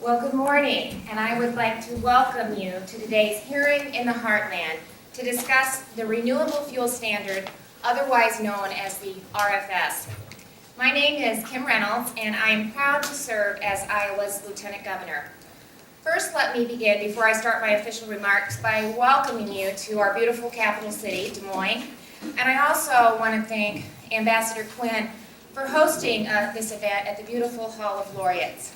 Well, good morning, and I would like to welcome you to today's hearing in the Heartland to discuss the Renewable Fuel Standard, otherwise known as the RFS. My name is Kim Reynolds, and I am proud to serve as Iowa's Lieutenant Governor. First, let me begin, before I start my official remarks, by welcoming you to our beautiful capital city, Des Moines. And I also want to thank Ambassador Quinn for hosting this event at the beautiful Hall of Laureates.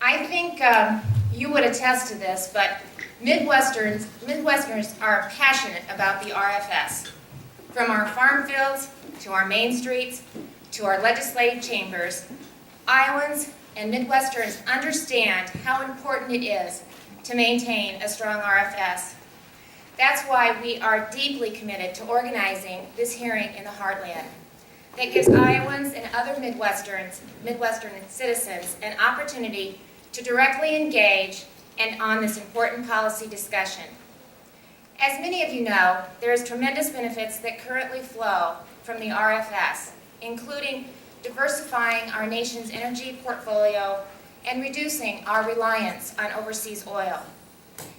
I think you would attest to this, but Midwesterners are passionate about the RFS. From our farm fields, to our main streets, to our legislative chambers, Iowans and Midwesterners understand how important it is to maintain a strong RFS. That's why we are deeply committed to organizing this hearing in the Heartland that gives Iowans and other Midwestern citizens an opportunity to directly engage and on this important policy discussion. As many of you know, there is tremendous benefits that currently flow from the RFS, including diversifying our nation's energy portfolio and reducing our reliance on overseas oil,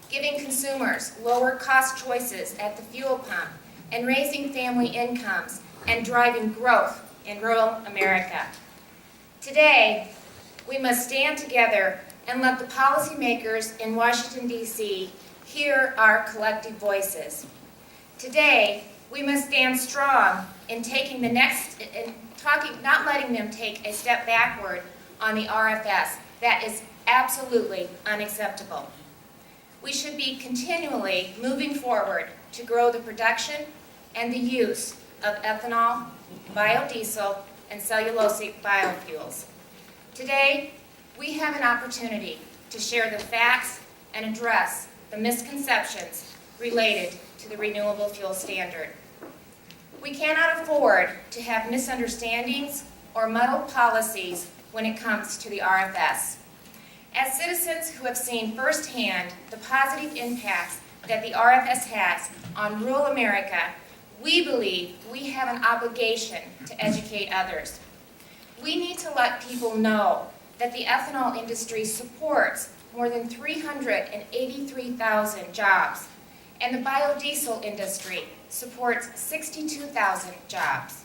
giving consumers lower cost choices at the fuel pump, and raising family incomes and driving growth in rural America. Today, we must stand together and let the policymakers in Washington, D.C. hear our collective voices. Today, we must stand strong in taking the next, not letting them take a step backward on the RFS. That is absolutely unacceptable. We should be continually moving forward to grow the production and the use of ethanol, biodiesel, and cellulosic biofuels. Today, we have an opportunity to share the facts and address the misconceptions related to the Renewable Fuel Standard. We cannot afford to have misunderstandings or muddled policies when it comes to the RFS. As citizens who have seen firsthand the positive impacts that the RFS has on rural America, we believe we have an obligation to educate others. We need to let people know that the ethanol industry supports more than 383,000 jobs, and the biodiesel industry supports 62,000 jobs.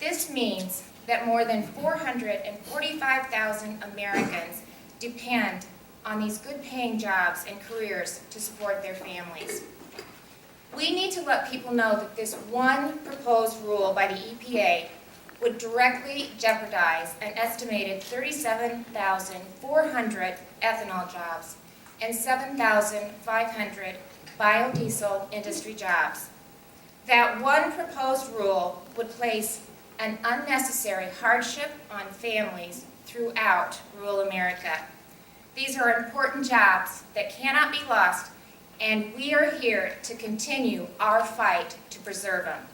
This means that more than 445,000 Americans depend on these good-paying jobs and careers to support their families. We need to let people know that this one proposed rule by the EPA would directly jeopardize an estimated 37,400 ethanol jobs and 7,500 biodiesel industry jobs. That one proposed rule would place an unnecessary hardship on families throughout rural America. These are important jobs that cannot be lost, and we are here to continue our fight to preserve them.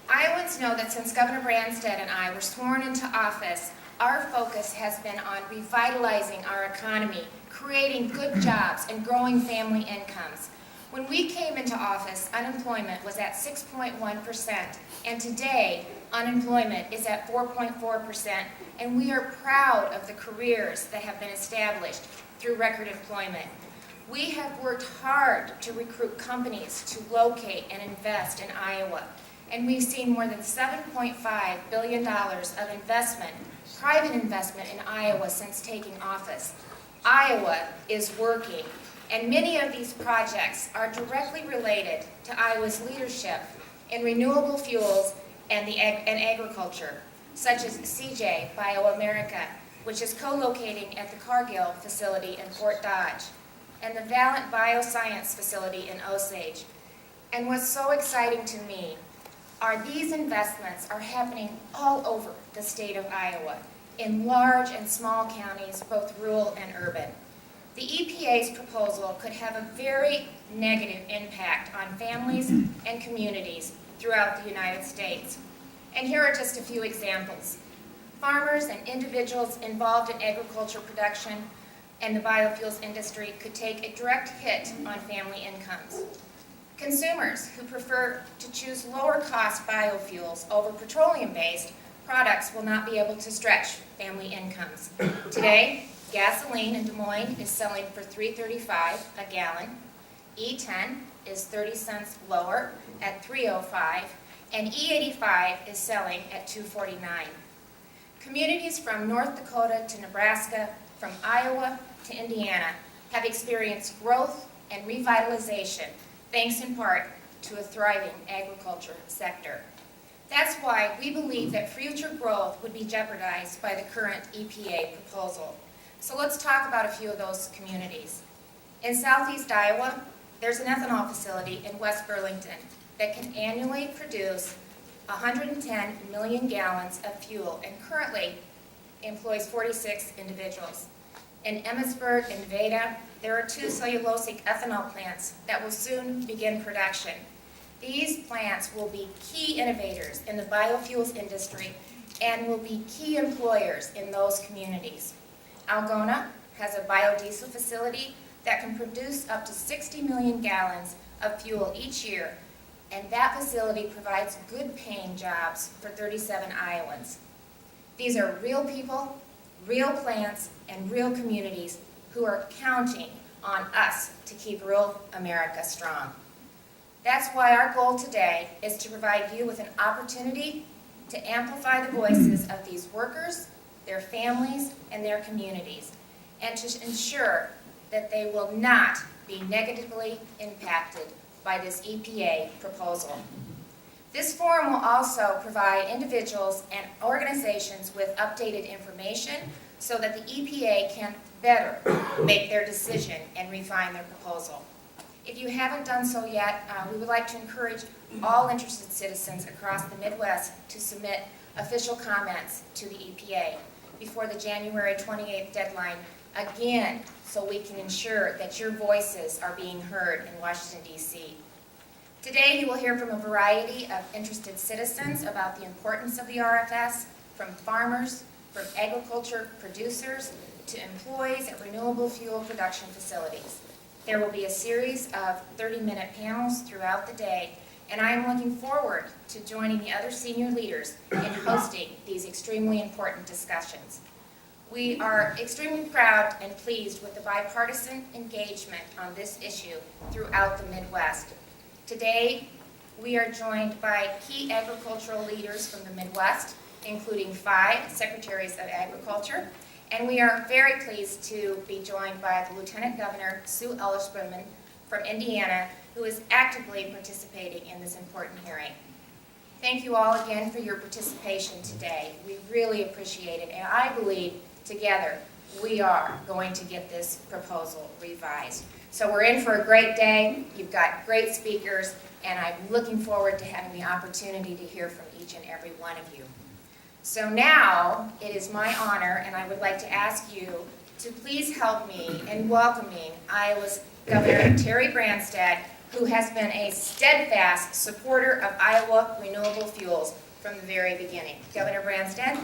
Iowans know that since Governor Branstad and I were sworn into office, our focus has been on revitalizing our economy, creating good jobs, and growing family incomes. When we came into office, unemployment was at 6.1%, and today, unemployment is at 4.4%, and we are proud of the careers that have been established through record employment. We have worked hard to recruit companies to locate and invest in Iowa, and we've seen more than $7.5 billion of investment, private investment in Iowa since taking office. Iowa is working, and many of these projects are directly related to Iowa's leadership in renewable fuels and agriculture, such as CJ BioAmerica, which is co-locating at the Cargill facility in Fort Dodge, and the Valent Bioscience facility in Osage. And what's so exciting to me are these investments are happening all over the state of Iowa, in large and small counties, both rural and urban. The EPA's proposal could have a very negative impact on families and communities throughout the United States. And here are just a few examples. Farmers and individuals involved in agriculture production and the biofuels industry could take a direct hit on family incomes. Consumers who prefer to choose lower-cost biofuels over petroleum-based products will not be able to stretch family incomes. Today, gasoline in Des Moines is selling for $3.35 a gallon. E10 is 30 cents lower at $3.05, and E85 is selling at $2.49. Communities from North Dakota to Nebraska, from Iowa to Indiana, have experienced growth and revitalization, thanks in part to a thriving agriculture sector. That's why we believe that future growth would be jeopardized by the current EPA proposal. So let's talk about a few of those communities. In southeast Iowa, there's an ethanol facility in West Burlington that can annually produce 110 million gallons of fuel and currently employs 46 individuals. In Emmitsburg and Nevada, there are 2 cellulosic ethanol plants that will soon begin production. These plants will be key innovators in the biofuels industry and will be key employers in those communities. Algona has a biodiesel facility that can produce up to 60 million gallons of fuel each year, and that facility provides good-paying jobs for 37 Iowans. These are real people, real plants, and real communities who are counting on us to keep rural America strong. That's why our goal today is to provide you with an opportunity to amplify the voices of these workers, their families, and their communities, and to ensure that they will not be negatively impacted by this EPA proposal. This forum will also provide individuals and organizations with updated information so that the EPA can better make their decision and refine their proposal. If you haven't done so yet, we would like to encourage all interested citizens across the Midwest to submit official comments to the EPA before the January 28th deadline, again, so we can ensure that your voices are being heard in Washington, D.C. Today, you will hear from a variety of interested citizens about the importance of the RFS, from farmers, from agriculture producers, to employees at renewable fuel production facilities. There will be a series of 30-minute panels throughout the day, and I am looking forward to joining the other senior leaders in hosting these extremely important discussions. We are extremely proud and pleased with the bipartisan engagement on this issue throughout the Midwest. Today, we are joined by key agricultural leaders from the Midwest, including 5 secretaries of agriculture, and we are very pleased to be joined by the Lieutenant Governor, Sue Ellersperman, from Indiana, who is actively participating in this important hearing. Thank you all again for your participation today. We really appreciate it, and I believe together we are going to get this proposal revised. So we're in for a great day. You've got great speakers, and I'm looking forward to having the opportunity to hear from each and every one of you. So now it is my honor, and I would like to ask you to please help me in welcoming Iowa's Governor Terry Branstad, who has been a steadfast supporter of Iowa renewable fuels from the very beginning. Governor Branstad.